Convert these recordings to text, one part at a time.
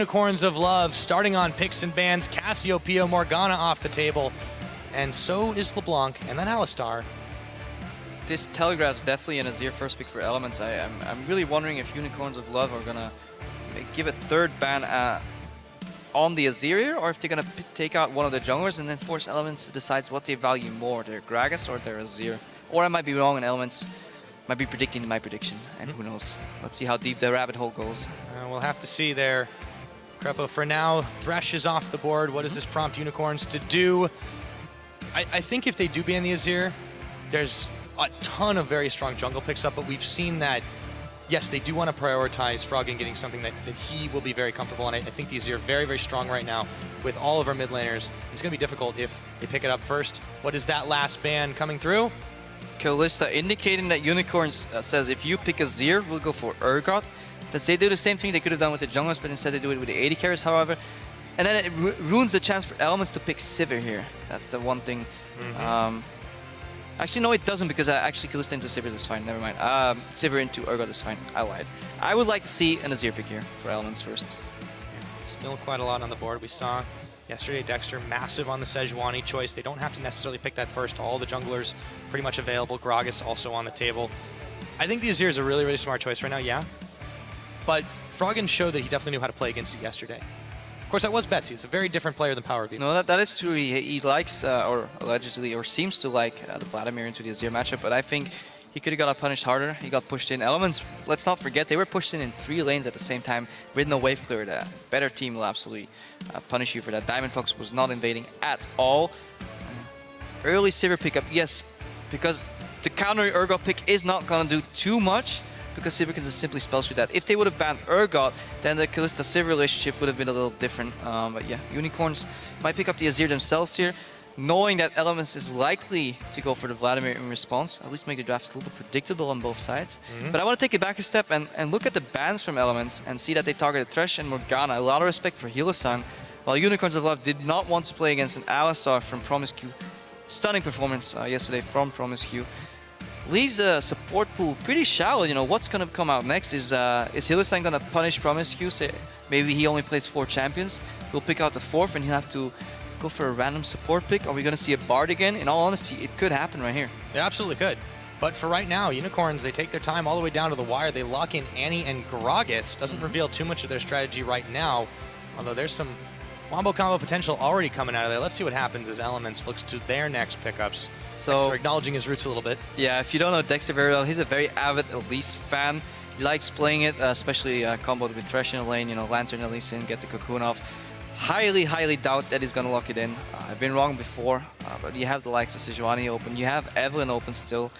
Unicorns of Love starting on picks and bans. Cassiopeia, Morgana off the table, and so is LeBlanc and then Alistar. This telegraphs definitely an Azir first pick for Elements. I'm really wondering if Unicorns of Love are gonna give a third ban on the Azir, or if they're gonna take out one of the junglers and then force Elements to decide what they value more, their Gragas or their Azir. Or I might be wrong and Elements might be predicting my prediction, and who knows. Let's see how deep the rabbit hole goes. We'll have to see there. Crepo, for now, Thresh is off the board. What does this prompt Unicorns to do? I think if they do ban the Azir, there's a ton of very strong jungle picks up, but we've seen that, yes, they do want to prioritize Froggen getting something that he will be very comfortable, and I think the Azir very, very strong right now with all of our mid laners. It's going to be difficult if they pick it up first. What is that last ban coming through? Kalista indicating that Unicorns says if you pick Azir, we'll go for Urgot. They do the same thing they could have done with the junglers, but instead they do it with the AD carries, however. And then it ruins the chance for Elements to pick Sivir here. That's the one thing. Actually, no, it doesn't, because actually Kalista into Sivir is fine. Never mind. Sivir into Urgot is fine. I lied. I would like to see an Azir pick here for Elements first. Still quite a lot on the board. We saw yesterday Dexter massive on the Sejuani choice. They don't have to necessarily pick that first. All the junglers pretty much available. Gragas also on the table. I think the Azir is a really, really smart choice right now, yeah. But Froggen showed that he definitely knew how to play against it yesterday. Of course, that was Betsy. He's a very different player than Power V. No, that is true. He likes, or allegedly, or seems to like the Vladimir into the Azir matchup, but I think he could have got punished harder. He got pushed in. Elements, let's not forget, they were pushed in 3 lanes at the same time with no wave clear. The better team will absolutely punish you for that. Diamondbox was not invading at all. Early Sivir pickup, yes, because the counter Urgot pick is not going to do too much, because Sivir can just simply spell shoot that. If they would have banned Urgot, then the Kalista-Sivir relationship would have been a little different. But yeah, Unicorns might pick up the Azir themselves here, knowing that Elements is likely to go for the Vladimir in response, at least make the draft a little predictable on both sides. But I want to take it back a step and look at the bans from Elements and see that they targeted Thresh and Morgana. A lot of respect for Hylissang, while Unicorns of Love did not want to play against an Alistar from Promiscu. Stunning performance yesterday from Promiscu. Leaves the support pool pretty shallow. You know, what's going to come out next? Is Hylissang going to punish Promiscu? Say maybe he only plays 4 champions. He'll pick out the 4th and he'll have to go for a random support pick. Are we going to see a Bard again? In all honesty, it could happen right here. It absolutely could. But for right now, Unicorns, they take their time all the way down to the wire. They lock in Annie and Gragas. Doesn't reveal too much of their strategy right now, although there's some wombo combo potential already coming out of there. Let's see what happens as Elements looks to their next pickups. So Dexter acknowledging his roots a little bit. Yeah, if you don't know Dexter very well, he's a very avid Elise fan. He likes playing it, especially comboed with Thresh in the lane, you know, Lantern Elise in, get the cocoon off. Highly, highly doubt that he's going to lock it in. I've been wrong before, but you have the likes of Sejuani open, you have Evelynn open still.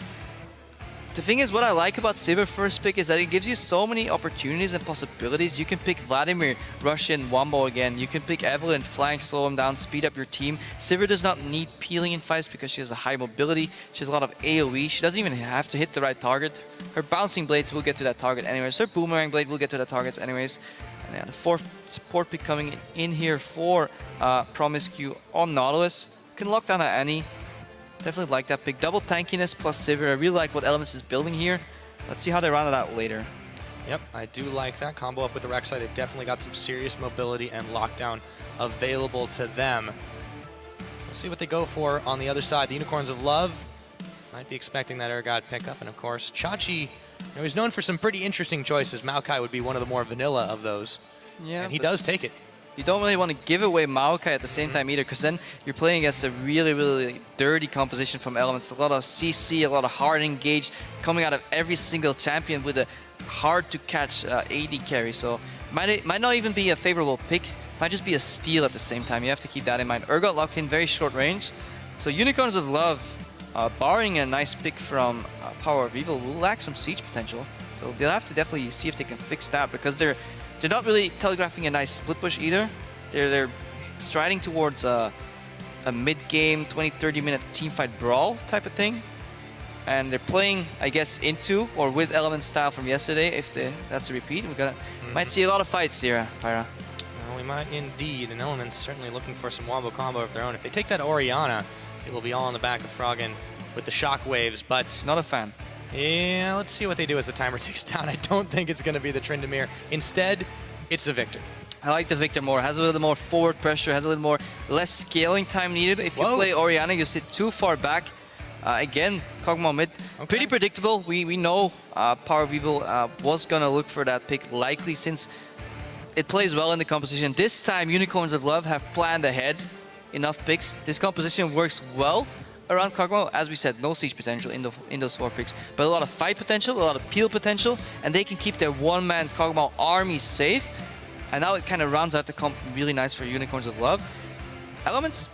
The thing is, what I like about Sivir first pick is that it gives you so many opportunities and possibilities. You can pick Vladimir, rush in, wombo again. You can pick Evelynn, flank, slow him down, speed up your team. Sivir does not need peeling in fights because she has a high mobility. She has a lot of AoE. She doesn't even have to hit the right target. Her bouncing blades will get to that target anyways. Her boomerang blade will get to that target anyways. And yeah, the 4th support pick coming in here for Promiscu on Nautilus. Can lock down Annie. Definitely like that pick. Double tankiness plus Sivir. I really like what Elements is building here. Let's see how they round it out later. Yep, I do like that combo up with the Rek'Sai. They've definitely got some serious mobility and lockdown available to them. Let's see what they go for on the other side. The Unicorns of Love might be expecting that Urgot pickup, and of course, Chachi, you know, he's known for some pretty interesting choices. Maokai would be one of the more vanilla of those. Yeah, and he does take it. You don't really want to give away Maokai at the same time either, because then you're playing against a really, really dirty composition from Elements. A lot of CC, a lot of hard engage coming out of every single champion with a hard-to-catch AD carry. So might not even be a favorable pick. Might just be a steal at the same time. You have to keep that in mind. Urgot locked in very short range. So Unicorns of Love, barring a nice pick from Power of Evil, will lack some siege potential. So they'll have to definitely see if they can fix that, because they're not really telegraphing a nice split push either. They're striding towards a mid-game, 20-30 minute teamfight brawl type of thing. And they're playing, I guess, into or with Element style from yesterday. If that's a repeat, we might see a lot of fights here, Pyra. Well, we might indeed. And Element's certainly looking for some wombo combo of their own. If they take that Orianna, it will be all on the back of Froggen with the shock waves, but not a fan. Yeah, let's see what they do as the timer ticks down. I don't think it's going to be the Tryndamere. Instead, it's a Victor. I like the Victor more. Has a little more forward pressure, has a little more less scaling time needed. If you play Orianna, you sit too far back. Again, Kog'Maw mid, pretty predictable. We know Power of Evil was gonna look for that pick, likely since it plays well in the composition. This time, Unicorns of Love have planned ahead enough picks. This composition works well around Kog'Maw. As we said, no siege potential in those 4 picks, but a lot of fight potential, a lot of peel potential, and they can keep their one-man Kog'Maw army safe. And now it kind of rounds out the comp really nice for Unicorns of Love. Elements,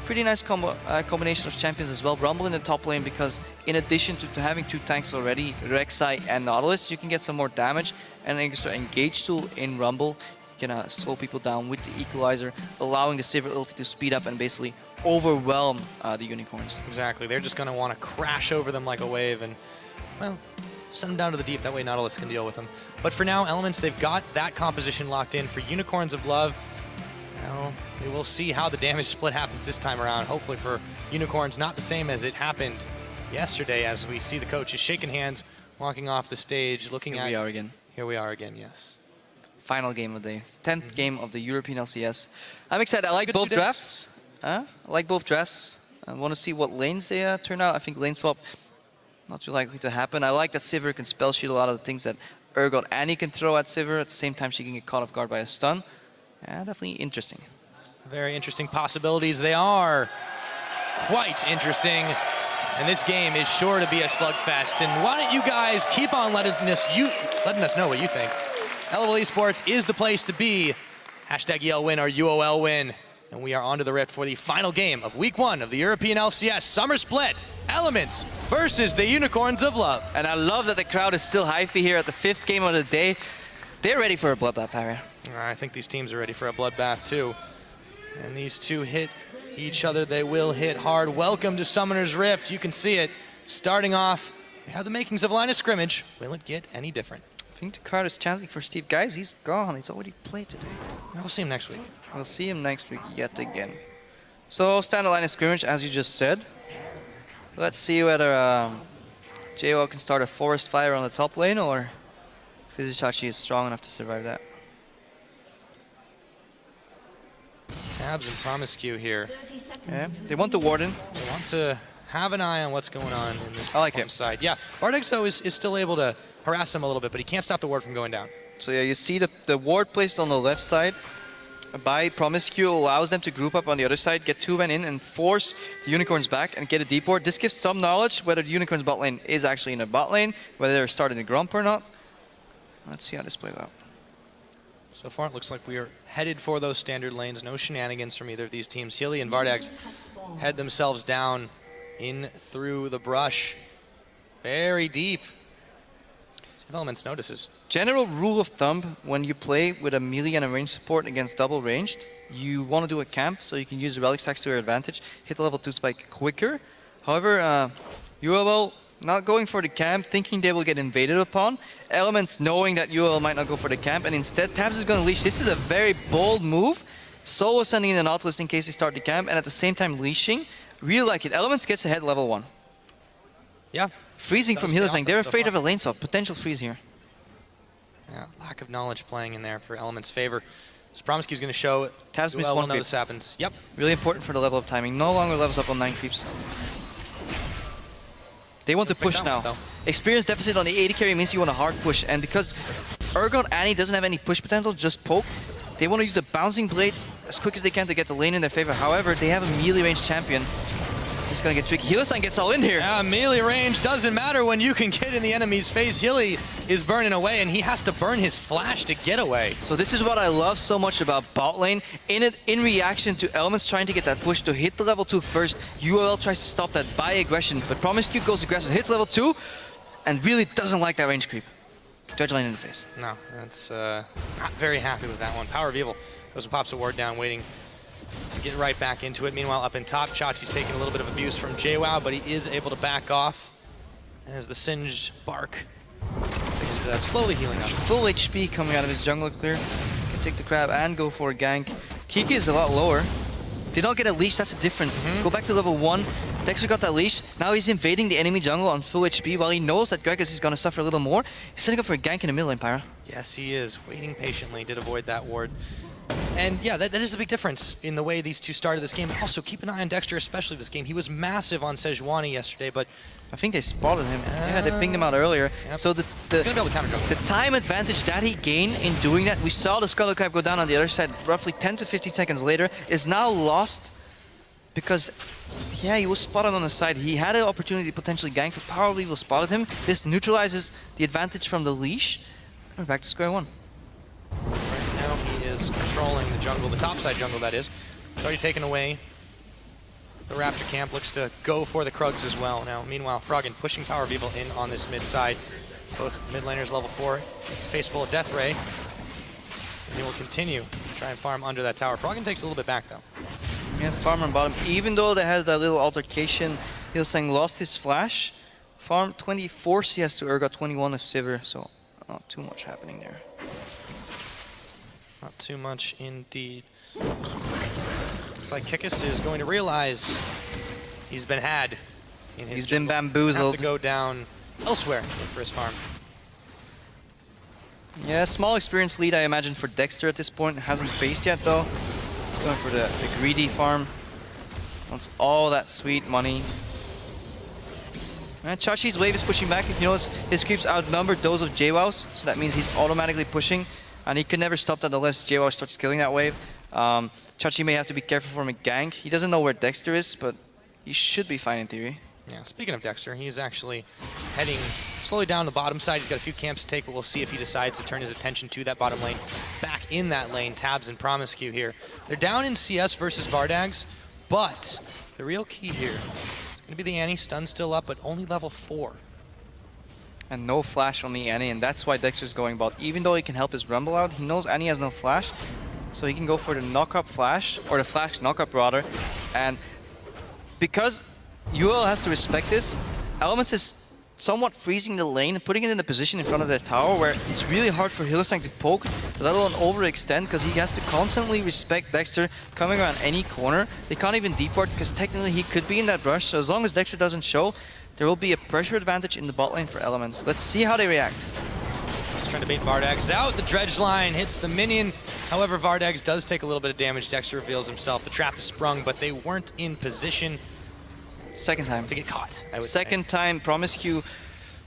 pretty nice combination of champions as well. Rumble in the top lane because in addition to having 2 tanks already, Rek'Sai and Nautilus, you can get some more damage. And an extra engage tool in Rumble. You can slow people down with the equalizer, allowing the Sivir ulti to speed up and basically overwhelm the Unicorns. Exactly. They're just going to want to crash over them like a wave and, well, send them down to the deep. That way Nautilus can deal with them. But for now, Elements, they've got that composition locked in. For Unicorns of Love, well, we will see how the damage split happens this time around. Hopefully for Unicorns, not the same as it happened yesterday, as we see the coaches shaking hands, walking off the stage, looking at... Here we are again. Here we are again, yes. Final game of the 10th game of the European LCS. I'm excited. I like both drafts. I like both drafts. I want to see what lanes they turn out. I think lane swap not too likely to happen. I like that Sivir can spell shield a lot of the things that Urgot Annie can throw at Sivir. At the same time, she can get caught off guard by a stun. Yeah, definitely interesting. Very interesting possibilities. They are quite interesting. And this game is sure to be a slugfest. And why don't you guys keep on letting us know what you think. LOL Esports is the place to be. Hashtag EL win or UOL win. And we are on to the rift for the final game of week 1 of the European LCS Summer Split. Elements versus the Unicorns of Love. And I love that the crowd is still hyphy here at the 5th game of the day. They're ready for a bloodbath area. I think these teams are ready for a bloodbath too. And these two hit each other. They will hit hard. Welcome to Summoner's Rift. You can see it. Starting off, we have the makings of line of scrimmage. Will it get any different? I think the crowd is chanting for Steve. Guys, he's gone. He's already played today. We'll see him next week. We'll see him next week yet again. So, standard line of scrimmage, as you just said. Let's see whether JWoww can start a forest fire on the top lane or Fizichachi is strong enough to survive that. Tabs and Promiscue here. Yeah, they want the Warden. They want to have an eye on what's going on in this side. Yeah, Bardex though is still able to harass him a little bit, but he can't stop the ward from going down. So yeah, you see the ward placed on the left side by Promiscue allows them to group up on the other side, get 2 men in and force the Unicorns back and get a deep ward. This gives some knowledge whether the Unicorns bot lane is actually in a bot lane, whether they're starting the Grump or not. Let's see how this plays out. So far it looks like we are headed for those standard lanes. No shenanigans from either of these teams. Healy and Vardags head themselves down in through the brush. Very deep. Elements notices. General rule of thumb, when you play with a melee and a range support against double ranged, you want to do a camp so you can use the relic stacks to your advantage, hit the level 2 spike quicker. However, UOL not going for the camp, thinking they will get invaded upon. Elements knowing that UOL might not go for the camp, and instead Tabs is going to leash. This is a very bold move. Solo sending in the Nautilus in case they start the camp, and at the same time leashing. Really like it. Elements gets ahead level 1. Yeah. Freezing from healers lane. They're afraid of a lane swap. Potential freeze here. Yeah, lack of knowledge playing in there for Element's favor. So Promiscue's going to show Tabs missed 1 know creep. this happens. Yep. Really important for the level of timing. No longer levels up on 9 creeps. They want to push now. Experience deficit on the 80 carry means you want a hard push. And because Urgot Annie doesn't have any push potential, just poke, they want to use the bouncing blades as quick as they can to get the lane in their favor. However, they have a melee range champion. It's going to get tricky. Healersign gets all in here. Yeah, melee range doesn't matter when you can get in the enemy's face. Healy is burning away, and he has to burn his flash to get away. So this is what I love so much about bot lane. In reaction to Elements trying to get that push to hit the level 2 first, UOL tries to stop that by aggression, but Promiscue goes aggressive, hits level 2, and really doesn't like that range creep. Dredge line in the face. No, that's not very happy with that one. Power of Evil goes and pops a ward down, waiting to get right back into it. Meanwhile, up in top, Chachi's taking a little bit of abuse from JWoww, but he is able to back off as the singed bark is slowly healing up. Full HP coming out of his jungle clear. Can take the crab and go for a gank. Kiki is a lot lower. Did not get a leash, that's the difference. Go back to level 1. Dexter got that leash. Now he's invading the enemy jungle on full HP while he knows that Gragas is going to suffer a little more. He's setting up for a gank in the middle lane, Pyra. Yes, he is. Waiting patiently. Did avoid that ward. And yeah, that is a big difference in the way these two started this game. Also, keep an eye on Dexter, especially this game. He was massive on Sejuani yesterday, but I think they spotted him. Yeah, they pinged him out earlier. Yep. So He's gonna be able to counter juggle. the time advantage that he gained in doing that, we saw the Scuttle Crab go down on the other side roughly 10 to 15 seconds later, is now lost because, yeah, he was spotted on the side. He had an opportunity to potentially gank, but Power Weevil spotted him. This neutralizes the advantage from the leash. We're back to square one. Right now he is controlling the jungle, the topside jungle that is. It's already taken away. The Raptor camp looks to go for the Krugs as well. Now, meanwhile, Froggen pushing Power Weevil in on this mid side. Both mid laners level 4. It's a face full of Death Ray. And he will continue to try and farm under that tower. Froggen takes a little bit back though. Yeah, farm on bottom. Even though they had that little altercation, Hillsang lost his flash. Farm 24 CS to Urgot, 21 to Sivir, so not too much happening there. Not too much indeed. Looks like Kikis is going to realize he's been had. He's been Have bamboozled. to go down elsewhere for his farm. Yeah, small experience lead, I imagine, for Dexter at this point. Hasn't faced yet, though. He's going for the greedy farm. Wants all that sweet money. And Chachi's wave is pushing back. If you notice, his creeps outnumber those of JWoww's, so that means he's automatically pushing. And he can never stop that unless JWoww starts killing that wave. Chachi may have to be careful from a gank. He doesn't know where Dexter is, but he should be fine in theory. Yeah, speaking of Dexter, he's actually heading slowly down the bottom side. He's got a few camps to take, but we'll see if he decides to turn his attention to that bottom lane. Back in that lane, Tabs and Promiscu here. They're down in CS versus Vardags, but the real key here is going to be the Annie. Stun still up, but only level 4. And no flash on the Annie, and that's why Dexter's going bot. Even though he can help his Rumble out, he knows Annie has no flash, so he can go for the knock-up flash, or the flash knock-up rather. And because UL has to respect this, Elements is somewhat freezing the lane and putting it in the position in front of their tower where it's really hard for Hillsang to poke, let alone overextend, because he has to constantly respect Dexter coming around any corner. They can't even deep ward because technically he could be in that rush, so as long as Dexter doesn't show, there will be a pressure advantage in the bot lane for Elements. Let's see how they react. Just trying to bait Vardags out. The dredge line hits the minion. However, Vardags does take a little bit of damage. Dexter reveals himself. The trap is sprung, but they weren't in position Second time. to get caught, I would Second time, Promiscu,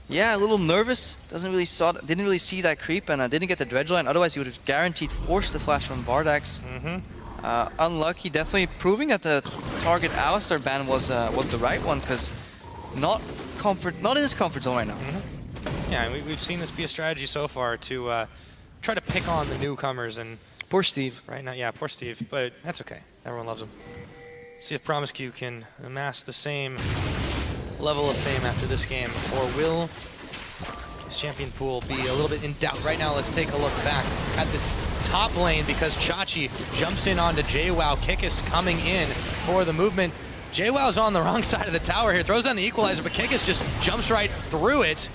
yeah, a little nervous. Didn't really see that creep and didn't get the dredge line. Otherwise, he would have guaranteed forced the flash from Vardags. Unlucky, definitely proving that the target Alistar ban was the right one, because not in his comfort zone right now. Yeah, and we've seen this be a strategy so far to try to pick on the newcomers, and Poor Steve. right now, yeah, poor Steve, but that's okay. Everyone loves him. See if Promiscu can amass the same level of fame after this game, or will his champion pool be a little bit in doubt? Right now, let's take a look back at this top lane because Chachi jumps in onto JWoww. Kikis coming in for the movement. JWoww's on the wrong side of the tower here, throws on the equalizer, but Kikis just jumps right through it.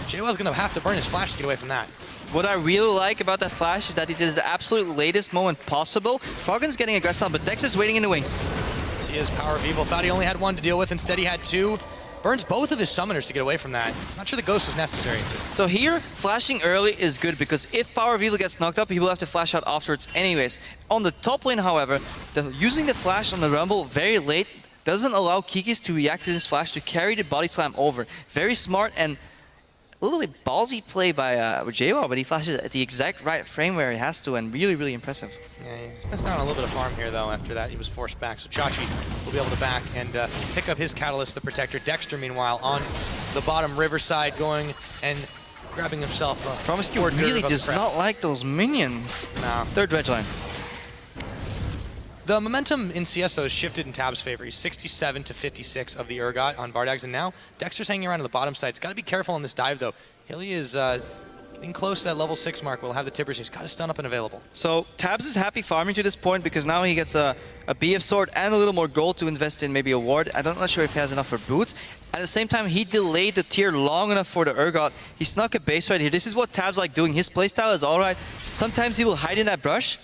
JWoww's gonna have to burn his flash to get away from that. What I really like about that flash is that it is the absolute latest moment possible. Froggen's getting aggressive, but Dexter's waiting in the wings. See his Power of Evil. Thought he only had one to deal with. Instead, he had 2. Burns both of his summoners to get away from that. Not sure the Ghost was necessary. So here, flashing early is good because if Power of Evil gets knocked up, he will have to flash out afterwards anyways. On the top lane, however, using the flash on the Rumble very late doesn't allow Kikis to react to this flash to carry the body slam over. Very smart and a little bit ballsy play by JWoww, but he flashes at the exact right frame where he has to, and really, really impressive. Yeah, he's missed out on a little bit of farm here, though. After that, he was forced back. So Chachi will be able to back and pick up his Catalyst, the Protector. Dexter, meanwhile, on the bottom riverside, going and grabbing himself a Promiscu really does not like those minions. No. Third dredge line. The momentum in CS, though, has shifted in Tab's favor. He's 67 to 56 of the Urgot on Vardags, and now Dexter's hanging around on the bottom side. He's got to be careful on this dive, though. Hilly is getting close to that level 6 mark. We'll have the Tibbers. He's got to stun up and available. So Tabs is happy farming to this point because now he gets a BF sword and a little more gold to invest in maybe a ward. I'm not sure if he has enough for boots. At the same time, he delayed the tier long enough for the Urgot. He snuck a base right here. This is what Tabs like doing. His playstyle is alright. Sometimes he will hide in that brush,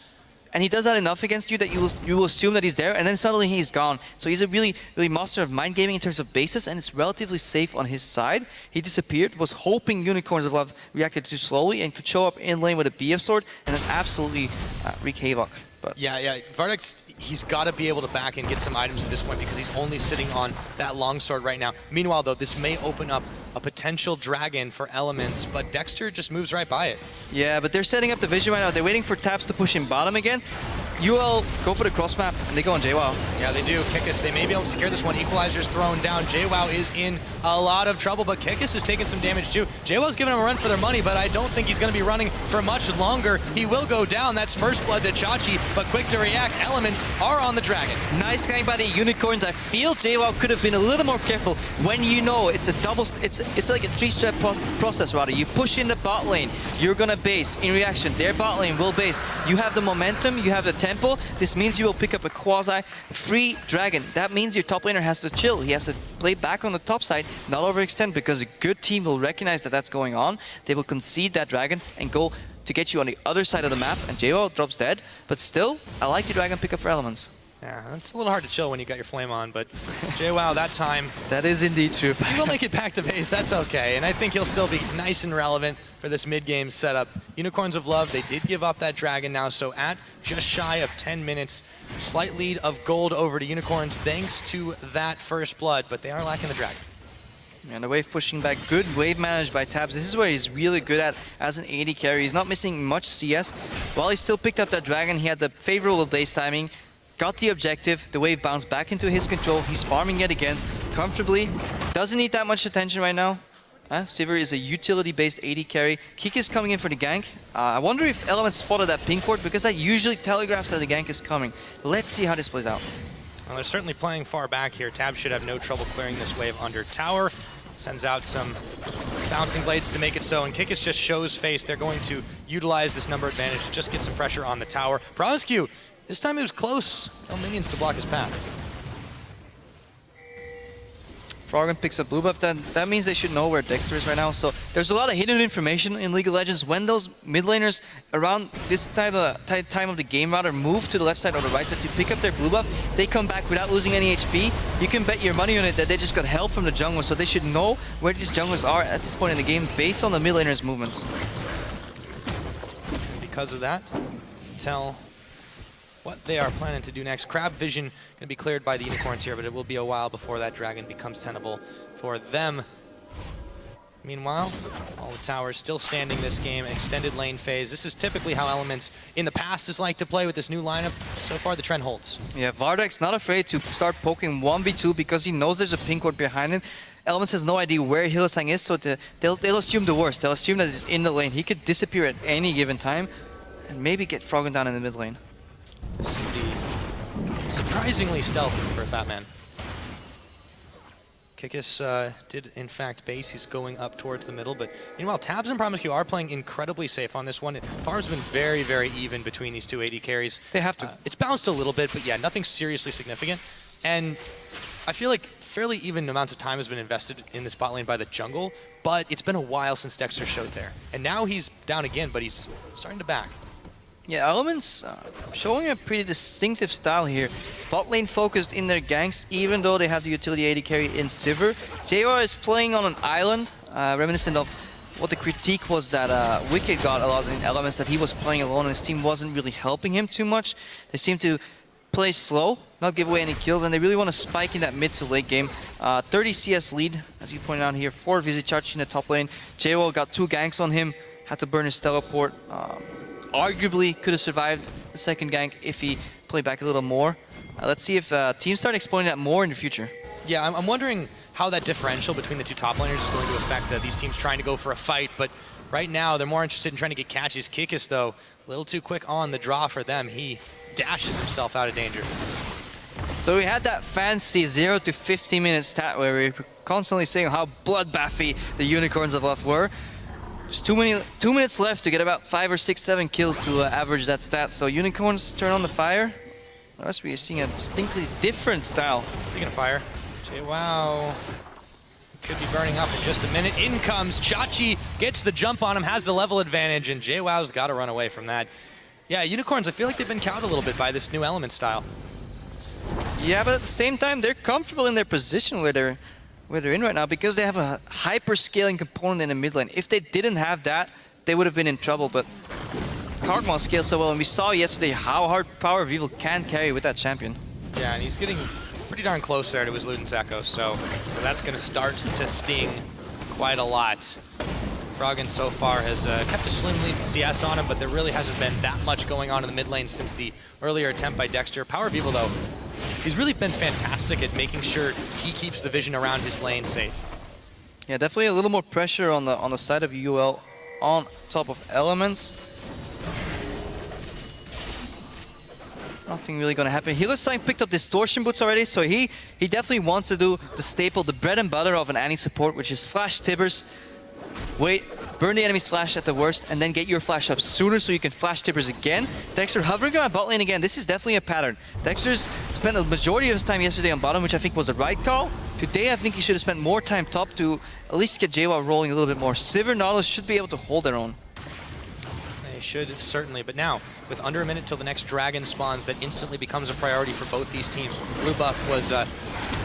and he does that enough against you that you will assume that he's there, and then suddenly he's gone. So he's a really master of mind gaming in terms of bases, and it's relatively safe on his side. He disappeared, was hoping Unicorns of Love reacted too slowly and could show up in lane with a BF sword, and then absolutely wreak havoc. But Yeah. Vardex, he's got to be able to back and get some items at this point because he's only sitting on that longsword right now. Meanwhile, though, this may open up a potential dragon for Elements, but Dexter just moves right by it. yeah, but they're setting up the vision right now. They're waiting for Taps to push in bottom again. UL go for the cross map, and they go on JWoww. Yeah, they do. Kikis, they may be able to secure this one. Equalizer's thrown down. JWoww is in a lot of trouble, but Kikis is taking some damage too. JWoww's giving him a run for their money, but I don't think he's going to be running for much longer. He will go down. That's first blood to Chachi, but quick to react. Elements are on the dragon. Nice gang by the Unicorns. I feel JWoww could have been a little more careful when you know it's a double, it's like a three-step process rather. You push in the bot lane, you're gonna base. In reaction, their bot lane will base. You have the momentum, you have the tempo. This means you will pick up a quasi-free dragon. That means your top laner has to chill. He has to play back on the top side, not overextend, because a good team will recognize that that's going on. They will concede that dragon and go to get you on the other side of the map, and JWoww drops dead. But still, I like the dragon pickup for Elements. Yeah, it's a little hard to chill when you got your flame on, but JWoww that time, That is indeed true. he will make it back to base, that's okay. And I think he'll still be nice and relevant for this mid-game setup. Unicorns of Love, they did give up that dragon now, so at just shy of 10 minutes, slight lead of gold over to Unicorns thanks to that first blood, but they are lacking the dragon. And the wave pushing back, good wave managed by Tabs. This is where he's really good at as an AD carry. He's not missing much CS. While he still picked up that dragon, he had the favorable base timing, got the objective, the wave bounced back into his control. He's farming yet again, comfortably. Doesn't need that much attention right now. Sivir is a utility-based AD carry. Kik is coming in for the gank. I wonder if Elements spotted that pink ward, because that usually telegraphs that the gank is coming. Let's see how this plays out. Well, they're certainly playing far back here. Tab should have no trouble clearing this wave under tower. Sends out some bouncing blades to make it so, and Kikis just shows face. They're going to utilize this number advantage to just get some pressure on the tower. Broskew, this time it was close. No minions to block his path. Froggen picks up blue buff. That means they should know where Dexter is right now. So there's a lot of hidden information in League of Legends. When those mid laners around this time of the game rather move to the left side or the right side to pick up their blue buff, they come back without losing any HP. You can bet your money on it that they just got help from the jungle. So they should know where these junglers are at this point in the game based on the mid laners' movements. Because of that, tell what they are planning to do next. Crab Vision going to be cleared by the Unicorns here, but it will be a while before that dragon becomes tenable for them. Meanwhile, all the towers still standing this game, extended lane phase. This is typically how Elements in the past is like to play with this new lineup. So far, the trend holds. Yeah, Vardek's not afraid to start poking 1v2 because he knows there's a pink ward behind him. Elements has no idea where Hylissang is, so they'll assume the worst. They'll assume that he's in the lane. He could disappear at any given time and maybe get Froggen down in the mid lane. This is indeed surprisingly stealthy for a fat man. Kikis did in fact base. He's going up towards the middle, but meanwhile Tabs and Promiscu are playing incredibly safe on this one. Farm's been very, very even between these two AD carries. They have to. It's bounced a little bit, but yeah, nothing seriously significant. And I feel like fairly even amounts of time has been invested in this bot lane by the jungle, but it's been a while since Dexter showed there. And now he's down again, but he's starting to back. Yeah, Elements showing a pretty distinctive style here. Bot lane focused in their ganks, even though they have the utility AD carry in Sivir. JWoww is playing on an island, reminiscent of what the critique was that Wicked got a lot in Elements, that he was playing alone and his team wasn't really helping him too much. They seem to play slow, not give away any kills, and they really want to spike in that mid to late game. 30 CS lead, as you pointed out here, 4 Visicharge in the top lane. JWoww got 2 ganks on him, had to burn his teleport. Arguably could have survived the second gank if he played back a little more. Let's see if teams start exploiting that more in the future. Yeah, I'm wondering how that differential between the two top laners is going to affect these teams trying to go for a fight, but right now they're more interested in trying to get catches. Kikis, though, a little too quick on the draw for them. He dashes himself out of danger. So we had that fancy 0 to 15 minute stat where we were constantly saying how bloodbathy the Unicorns of Love were. There's 2 minutes left to get about 5 or 6, 7 kills to average that stat. So Unicorns turn on the fire. Thus we are seeing a distinctly different style. Speaking of fire, JWoww could be burning up in just a minute. In comes Chachi, gets the jump on him, has the level advantage, and JWoww's got to run away from that. Yeah, Unicorns, I feel like they've been cowed a little bit by this new element style. Yeah, but at the same time, they're comfortable in their position where they're in right now because they have a hyper-scaling component in the mid lane. If they didn't have that, they would have been in trouble, but Kog'Maw scales so well, and we saw yesterday how hard Power of Evil can carry with that champion. Yeah, and he's getting pretty darn close there to his Luden Echo, so that's going to start to sting quite a lot. Froggen so far has kept a slim lead in CS on him, but there really hasn't been that much going on in the mid lane since the earlier attempt by Dexter. Power of Evil, though, he's really been fantastic at making sure he keeps the vision around his lane safe. Yeah, definitely a little more pressure on the side of UL on top of Elements. Nothing really gonna happen. Healerstein picked up Distortion Boots already, so he definitely wants to do the staple, the bread and butter of an Annie support, which is flash Tibbers. Wait, burn the enemy's flash at the worst, and then get your flash up sooner so you can flash Tibbers again. Dexter hovering around bot lane again. This is definitely a pattern. Dexter's spent the majority of his time yesterday on bottom, which I think was the right call. Today, I think he should have spent more time top to at least get JWoww rolling a little bit more. Sivir, Nautilus should be able to hold their own. They should, certainly. But now, with under a minute till the next dragon spawns, that instantly becomes a priority for both these teams. Blue buff was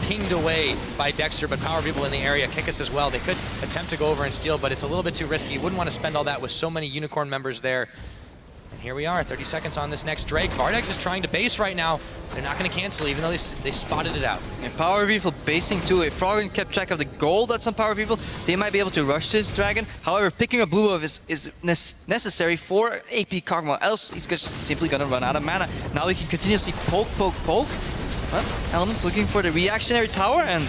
pinged away by Dexter, but Power of Evil in the area. Kickus as well. They could attempt to go over and steal, but it's a little bit too risky. You wouldn't want to spend all that with so many Unicorn members there. And here we are, 30 seconds on this next Drake. Vardex is trying to base right now. They're not going to cancel, even though they spotted it out. And Power of Evil basing too. If Froggen kept track of the gold that's on Power of Evil, they might be able to rush this dragon. However, picking a blue buff is necessary for AP Kog'Maw, else he's just simply going to run out of mana. Now he can continuously poke. Well, Elements looking for the reactionary tower, and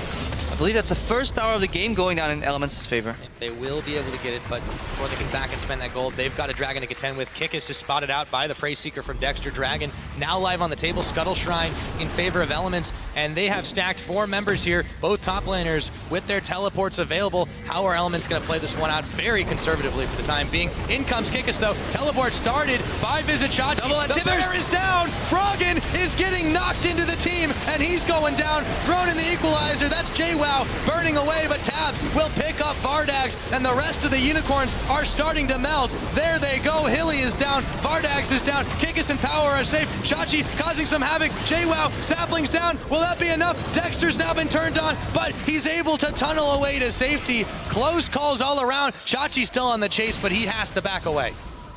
I believe that's the first tower of the game going down in Elements' favor. They will be able to get it, but before they can back and spend that gold, they've got a dragon to contend with. Kickus is spotted out by the Prey Seeker from Dexter. Dragon now live on the table. Scuttle Shrine in favor of Elements, and they have stacked 4 members here, both top laners with their teleports available. How are Elements going to play this one out? Very conservatively for the time being. In comes Kickus, though. Teleport started by Visit Shot. The bear is down. Froggen is getting knocked into the team, and he's going down. Thrown in the equalizer. That's JWoww burning away, but Tabs will pick up Vardags, and the rest of the Unicorns are starting to melt. There they go. Hilly is down. Vardags is down. Kickus and Power are safe. Chachi causing some havoc. JWoww, Sapling's down. Will that be enough? Dexter's now been turned on, but he's able to tunnel away to safety. Close calls all around. Chachi's still on the chase, but he has to back away.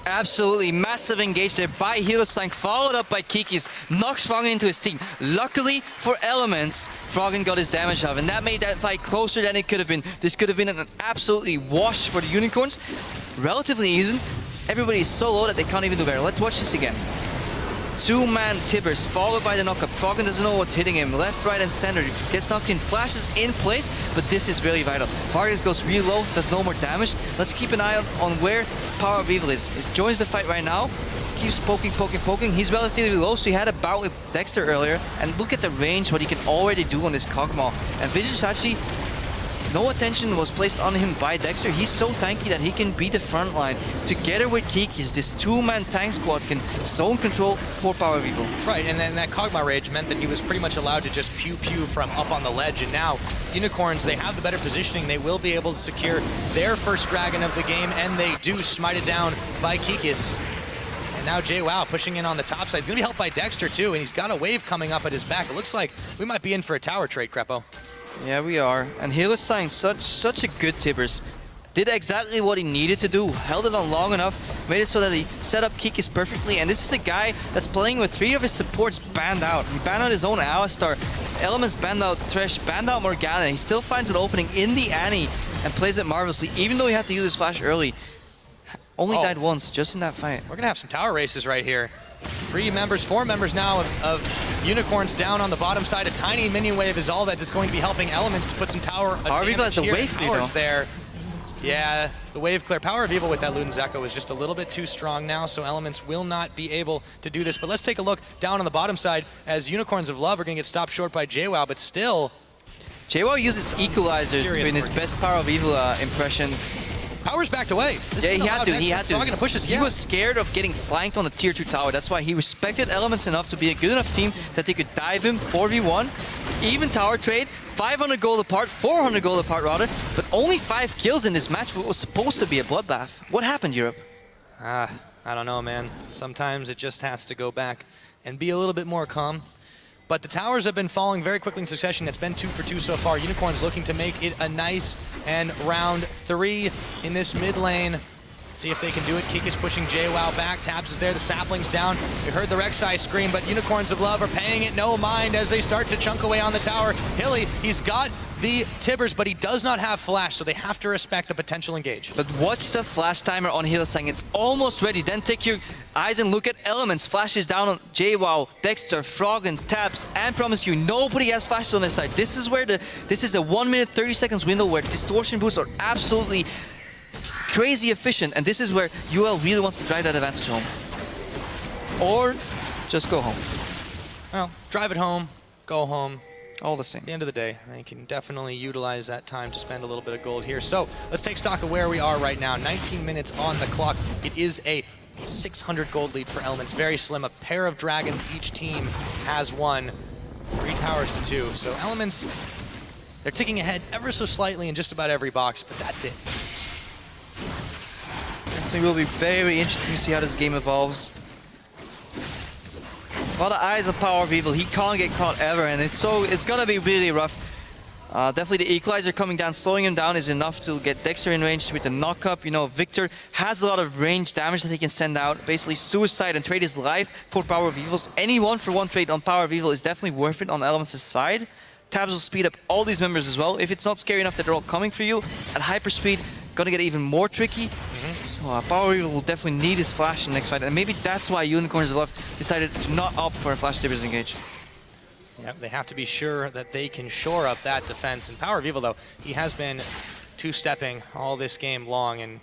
Absolutely massive engage there by Healerstein, followed up by Kikis, knocks Froggen into his team. Luckily for Elements, Froggen got his damage off, and that made that fight closer than it could have been. This could have been an absolutely wash for the Unicorns. Relatively even. Everybody is so low that they can't even do better. Let's watch this again. 2-man Tibbers, followed by the knockup. Froggen doesn't know what's hitting him. Left, right, and center. Gets knocked in, flashes in place, but this is really vital. Vargas goes real low, does no more damage. Let's keep an eye on where Power of Evil is. He joins the fight right now. Keeps poking. He's relatively low, so he had a bout with Dexter earlier. And look at the range, what he can already do on this Kog'Maw. And Vision no attention was placed on him by Dexter. He's so tanky that he can be the front line. Together with Kikis, this 2-man tank squad can zone control for Power of Evil. Right, and then that Kog'Maw rage meant that he was pretty much allowed to just pew-pew from up on the ledge, and now Unicorns, they have the better positioning. They will be able to secure their first dragon of the game, and they do smite it down by Kikis. And now JWoww pushing in on the top side. He's going to be helped by Dexter, too, and he's got a wave coming up at his back. It looks like we might be in for a tower trade, Crepo. Yeah, we are. And Healerstein, such a good Tibbers. Did exactly what he needed to do. Held it on long enough. Made it so that he set up Kikis perfectly. And this is the guy that's playing with 3 of his supports banned out. He banned out his own Alistar. Elements banned out Thresh, banned out Morgana. He still finds an opening in the Annie and plays it marvelously, even though he had to use his flash early. Only died once, just in that fight. We're going to have some tower races right here. 4 members now of Unicorns down on the bottom side. A tiny minion wave is all that is going to be helping Elements to put some tower Power of Evil has the wave clear there. Yeah, the wave clear. Power of Evil with that Luden Echo is just a little bit too strong now, so Elements will not be able to do this. But let's take a look down on the bottom side as Unicorns of Love are going to get stopped short by JWoww, but still... JWoww uses Equalizer in his best Power of Evil impression. Power's backed away. Yeah, he had to. Gonna push us. He was scared of getting flanked on the tier 2 tower. That's why he respected Elements enough to be a good enough team that they could dive him 4v1. Even tower trade, 500 gold apart, 400 gold apart rather, but only 5 kills in this match, what was supposed to be a bloodbath. What happened, Europe? I don't know, man. Sometimes it just has to go back and be a little bit more calm. But the towers have been falling very quickly in succession. It's been 2 for 2 so far. Unicorns looking to make it a nice and round 3 in this mid lane. See if they can do it. Kick is pushing JWoww back. Tabs is there. The sapling's down. You heard the Rek'Sai scream, but Unicorns of Love are paying it no mind as they start to chunk away on the tower. Hilly, he's got the Tibbers, but he does not have flash, so they have to respect the potential engage. But watch the flash timer on Hillsang. It's almost ready. Then take your eyes and look at Elements. Flashes down on JWoww, Dexter, Froggen, Tabs, and promise you, nobody has flashes on their side. This is the 1 minute 30 seconds window where distortion boosts are absolutely crazy efficient, and this is where UL really wants to drive that advantage home. Or just go home. Well, drive it home, go home. All the same. At the end of the day, they can definitely utilize that time to spend a little bit of gold here. So let's take stock of where we are right now. 19 minutes on the clock. It is a 600 gold lead for Elements. Very slim. A pair of dragons each team has won. 3 towers to 2. So Elements, they're ticking ahead ever so slightly in just about every box, but that's it. It will be very interesting to see how this game evolves. A lot of eyes on Power of Evil. He can't get caught ever, and it's gonna be really rough. Definitely the equalizer coming down, slowing him down is enough to get Dexter in range with the knock-up. You know, Victor has a lot of range damage that he can send out. Basically suicide and trade his life for Power of Evils. Any 1-for-1 trade on Power of Evil is definitely worth it on Elements' side. Tabs will speed up all these members as well. If it's not scary enough that they're all coming for you, at hyperspeed, gonna get even more tricky. So Power Evil will definitely need his flash in the next fight, and maybe that's why Unicorns of Love decided to not opt for a flash Tibbers engage. Yep, they have to be sure that they can shore up that defense. And Power of Evil, though, he has been two-stepping all this game long, and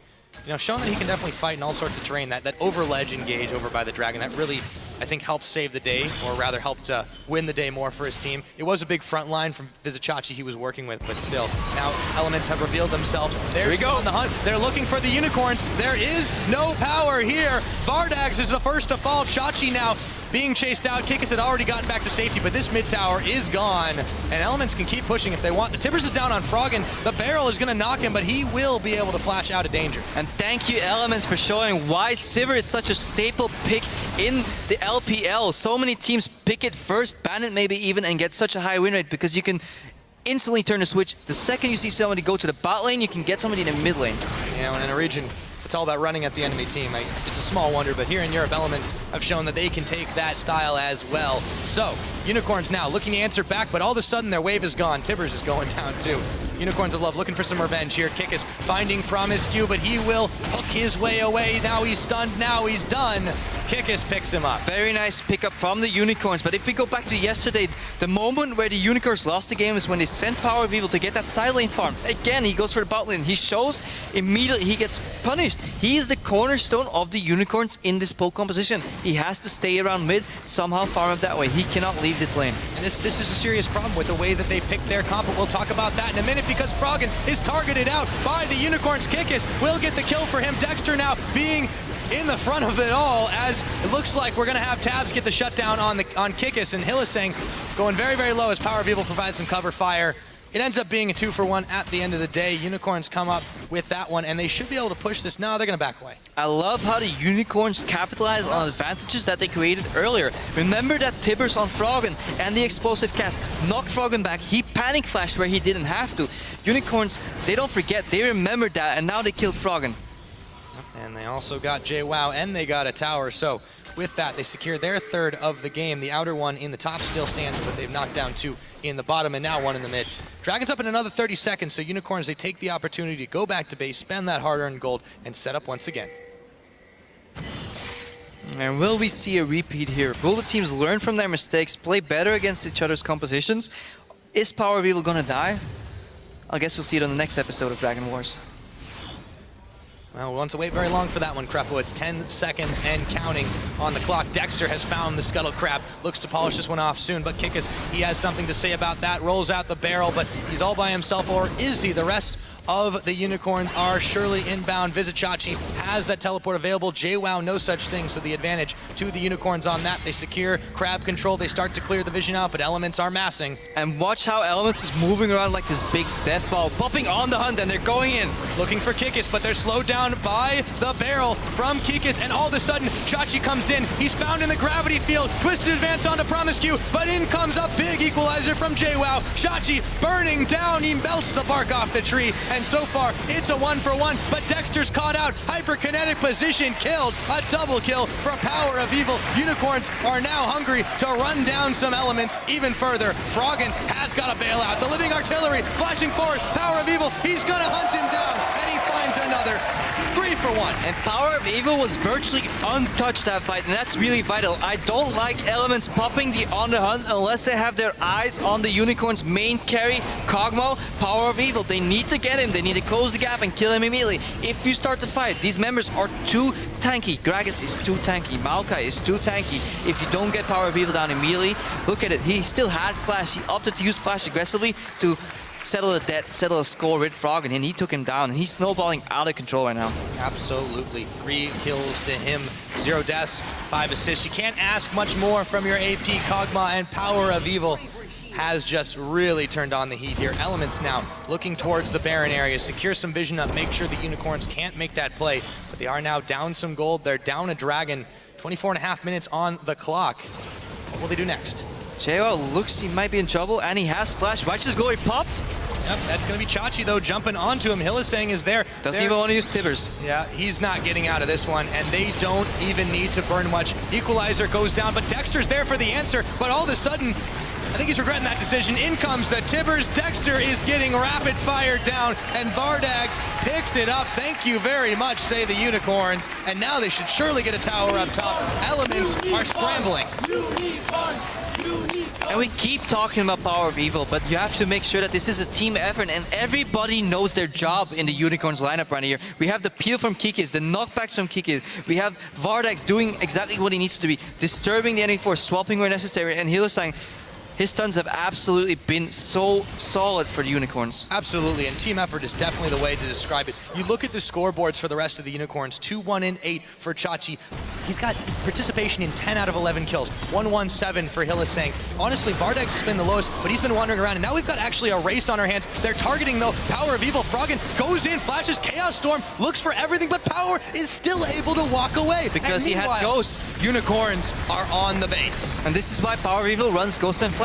shown that he can definitely fight in all sorts of terrain. That over-ledge engage over by the Dragon, that really, I think, helped save the day, or rather helped win the day more for his team. It was a big front line from Vizicachi he was working with, but still, now Elements have revealed themselves. There we go on the hunt. They're looking for the Unicorns. There is no power here. Vardags is the first to fall. Chachi now being chased out. Kikis had already gotten back to safety, but this mid tower is gone, and Elements can keep pushing if they want. The Tibbers is down on Froggen. The barrel is going to knock him, but he will be able to flash out of danger. And thank you, Elements, for showing why Sivir is such a staple pick in the LPL. So many teams pick it first, ban it maybe even, and get such a high win rate because you can instantly turn the switch. The second you see somebody go to the bot lane, you can get somebody in the mid lane. Yeah, when in a region, it's all about running at the enemy team. It's a small wonder, but here in Europe, Elements have shown that they can take that style as well. So, Unicorns now looking to answer back, but all of a sudden their wave is gone. Tibbers is going down too. Unicorns of Love looking for some revenge here. Kikis finding Promiscu, but he will hook his way away. Now he's stunned, now he's done. Kikis picks him up. Very nice pickup from the Unicorns, but if we go back to yesterday, the moment where the Unicorns lost the game is when they sent Power of Evil to get that side lane farm. Again, he goes for the bot lane. He shows, immediately he gets punished. He is the cornerstone of the Unicorns in this pool composition. He has to stay around mid, somehow farm up that way. He cannot leave this lane. And this is a serious problem with the way that they picked their comp, but we'll talk about that in a minute because Froggen is targeted out by the Unicorns. Kikis will get the kill for him. Dexter now being in the front of it all, as it looks like we're going to have Tabs get the shutdown on Kikis, and Hillsang going very, very low as Power of Evil provides some cover fire. It ends up being a 2-for-1 at the end of the day. Unicorns come up with that one, and they should be able to push this. No, they're going to back away. I love how the Unicorns capitalize on advantages that they created earlier. Remember that Tibbers on Froggen and the explosive cast knocked Froggen back. He panic flashed where he didn't have to. Unicorns, they don't forget. They remembered that, and now they killed Froggen. And they also got JWoww, and they got a tower. So with that, they secure their third of the game. The outer one in the top still stands, but they've knocked down 2 in the bottom and now 1 in the mid. Dragons up in another 30 seconds, so Unicorns, they take the opportunity to go back to base, spend that hard-earned gold, and set up once again. And will we see a repeat here? Will the teams learn from their mistakes, play better against each other's compositions? Is Power of Evil gonna die? I guess we'll see it on the next episode of Dragon Wars. Well, we won't have to wait very long for that one, Krepo. It's 10 seconds and counting on the clock. Dexter has found the Scuttle Crab. Looks to polish this one off soon, but Kikis, he has something to say about that. Rolls out the barrel, but he's all by himself, or is he? The rest of the Unicorns are surely inbound. Vizicachi has that teleport available. JWoww, no such thing, so the advantage to the Unicorns on that. They secure Crab control. They start to clear the vision out, but Elements are massing. And watch how Elements is moving around like this big death ball, popping on the hunt, and they're going in. Looking for Kikis, but they're slowed down by the barrel from Kikis, and all of a sudden, Chachi comes in. He's found in the gravity field. Twisted advance onto Promiscu, but in comes a big equalizer from JWoww. Chachi burning down. He melts the bark off the tree, and so far it's a 1-for-1, but Dexter's caught out. Hyperkinetic position killed, a double kill for Power of Evil. Unicorns are now hungry to run down some elements even further. Froggen has got a bailout. The living artillery flashing forward. Power of Evil, he's gonna hunt him down, and he finds another. 3-for-1. And Power of Evil was virtually untouched that fight, and that's really vital. I don't like elements popping the on the hunt unless they have their eyes on the Unicorn's main carry, Kog'Maw. Power of Evil, they need to get him, they need to close the gap and kill him immediately. If you start the fight, these members are too tanky. Gragas is too tanky, Maokai is too tanky. If you don't get Power of Evil down immediately, look at it, he still had Flash, he opted to use Flash aggressively to settle a score with Froggen, and he took him down, and he's snowballing out of control right now. Absolutely. 3 kills to him, 0 deaths, 5 assists. You can't ask much more from your AP. Kog'Maw and Power of Evil has just really turned on the heat here. Elements now looking towards the Baron area, secure some vision up, make sure the Unicorns can't make that play, but they are now down some gold. They're down a Dragon, 24.5 minutes on the clock. What will they do next? JL looks he might be in trouble, and he has Flash. Righteous Glory popped. Yep, that's going to be Chachi, though, jumping onto him. Hylissang is there. Doesn't even want to use Tibbers. Yeah, he's not getting out of this one, and they don't even need to burn much. Equalizer goes down, but Dexter's there for the answer, but all of a sudden, I think he's regretting that decision. In comes the Tibbers. Dexter is getting rapid fire down, and Vardags picks it up. Thank you very much, say the Unicorns, and now they should surely get a tower up top. Elements are scrambling. And we keep talking about Power of Evil, but you have to make sure that this is a team effort, and everybody knows their job in the Unicorns lineup right here. We have the peel from Kikis, the knockbacks from Kikis. We have Vardags doing exactly what he needs to be, disturbing the enemy force, swapping where necessary, and Hylissang, his stuns have absolutely been so solid for the Unicorns. Absolutely, and team effort is definitely the way to describe it. You look at the scoreboards for the rest of the Unicorns, 2-1-8 for Chachi. He's got participation in 10 out of 11 kills, 1-1-7 for Hylissang. Honestly, Vardags has been the lowest, but he's been wandering around, and now we've got actually a race on our hands. They're targeting, though, Power of Evil. Froggen goes in, flashes Chaos Storm, looks for everything, but Power is still able to walk away. Because he had Ghost. Unicorns are on the base. And this is why Power of Evil runs Ghost and Flash.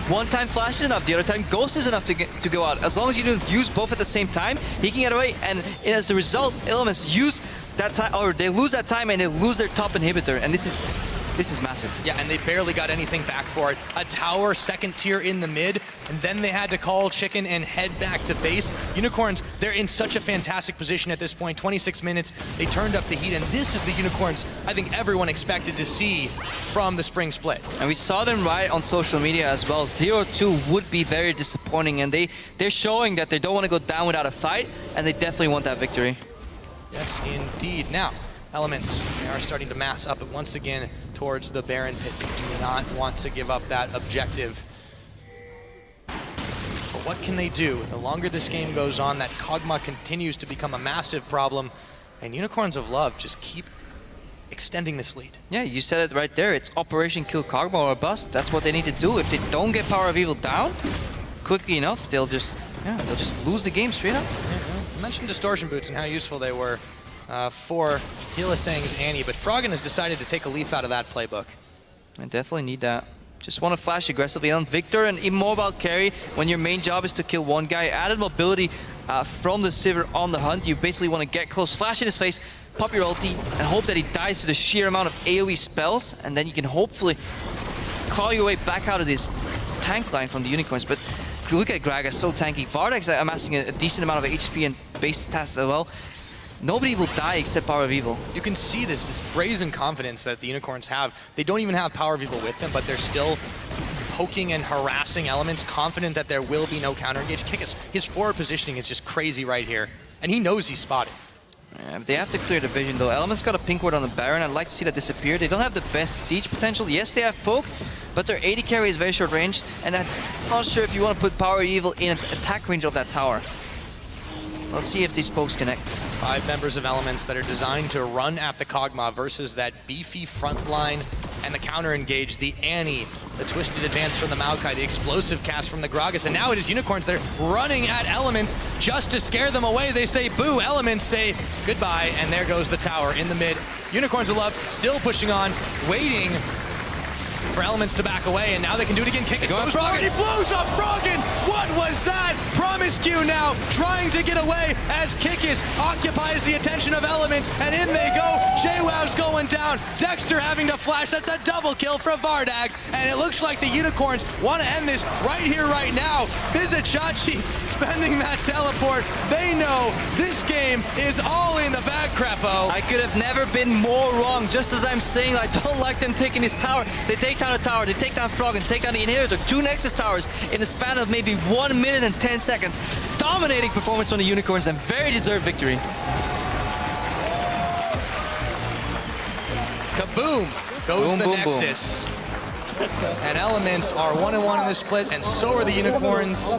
One time Flash is enough, the other time Ghost is enough to go out. As long as you don't use both at the same time, he can get away, and as a result, Elements use that time, or they lose that time and they lose their top inhibitor, and this is massive. Yeah, and they barely got anything back for it. A tower, second tier in the mid, and then they had to call chicken and head back to base. Unicorns, they're in such a fantastic position at this point. 26 minutes, they turned up the heat, and this is the Unicorns I think everyone expected to see from the spring split. And we saw them right on social media as well. 0-2 would be very disappointing, and they're showing that they don't want to go down without a fight, and they definitely want that victory. Yes, indeed. Now, Elements, they are starting to mass up once again towards the Baron pit. They do not want to give up that objective. But what can they do? The longer this game goes on, that Kog'Maw continues to become a massive problem, and Unicorns of Love just keep extending this lead. Yeah, you said it right there. It's Operation Kill Kog'Maw or bust. That's what they need to do. If they don't get Power of Evil down quickly enough, they'll just lose the game straight up. Yeah, well, you mentioned Distortion Boots and how useful they were for Hylissang's Annie, but Froggen has decided to take a leaf out of that playbook. I definitely need that. Just want to flash aggressively on Victor, an immobile carry when your main job is to kill one guy. Added mobility from the Sivir on the hunt. You basically want to get close, flash in his face, pop your ulti, and hope that he dies to the sheer amount of AoE spells, and then you can hopefully claw your way back out of this tank line from the Unicorns. But if you look at Gragas, so tanky. Vardags amassing a decent amount of HP and base stats as well. Nobody will die except Power of Evil. You can see this brazen confidence that the Unicorns have. They don't even have Power of Evil with them, but they're still poking and harassing Elements, confident that there will be no counter engage. Kikis, his forward positioning is just crazy right here, and he knows he's spotted. Yeah, they have to clear the vision though. Elements got a pink ward on the Baron. I'd like to see that disappear. They don't have the best siege potential. Yes, they have poke, but their 80 carry is very short range, and I'm not sure if you want to put Power of Evil in an attack range of that tower. Let's see if these pokes connect. 5 members of Elements that are designed to run at the Kog'Maw versus that beefy front line and the counter engage, the Annie, the twisted advance from the Maokai, the explosive cast from the Gragas, and now it is Unicorns that are running at Elements just to scare them away. They say boo, Elements say goodbye, and there goes the tower in the mid. Unicorns of Love still pushing on, waiting for Elements to back away, and now they can do it again. Kick Going goes Froggen. He blows up Froggen! What was that? Promiscue now trying to get away as Kikis occupies the attention of Elements, and in they go. JWoww's going down. Dexter having to flash. That's a double kill for Vardags, and it looks like the Unicorns want to end this right here, right now. Vizichachi spending that teleport. They know this game is all in the bag, Crepo. I could have never been more wrong. Just as I'm saying, I don't like them taking his tower. They take down the tower, they take down Froggen, take down the inhibitor, 2 Nexus towers in the span of maybe 1 minute and 10 seconds. Dominating performance from the Unicorns and very deserved victory. Kaboom goes Boom, the boom, Nexus. And Elements are 1-1 in this split, and so are the Unicorns.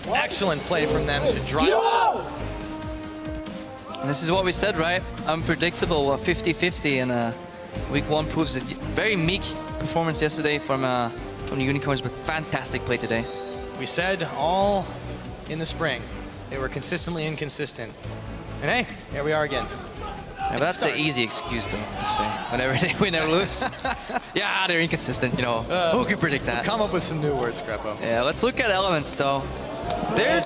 Excellent play from them to drive. And this is what we said, right? Unpredictable, 50-50, and week 1 proves it. Very meek performance yesterday from the Unicorns, but fantastic play today. We said all in the spring. They were consistently inconsistent. And hey, here we are again. Yeah, but that's an easy excuse to say. Whenever they win or lose. Yeah, they're inconsistent, you know. Who could predict that? Come up with some new words, Crepo. Yeah, let's look at Elements, though. They're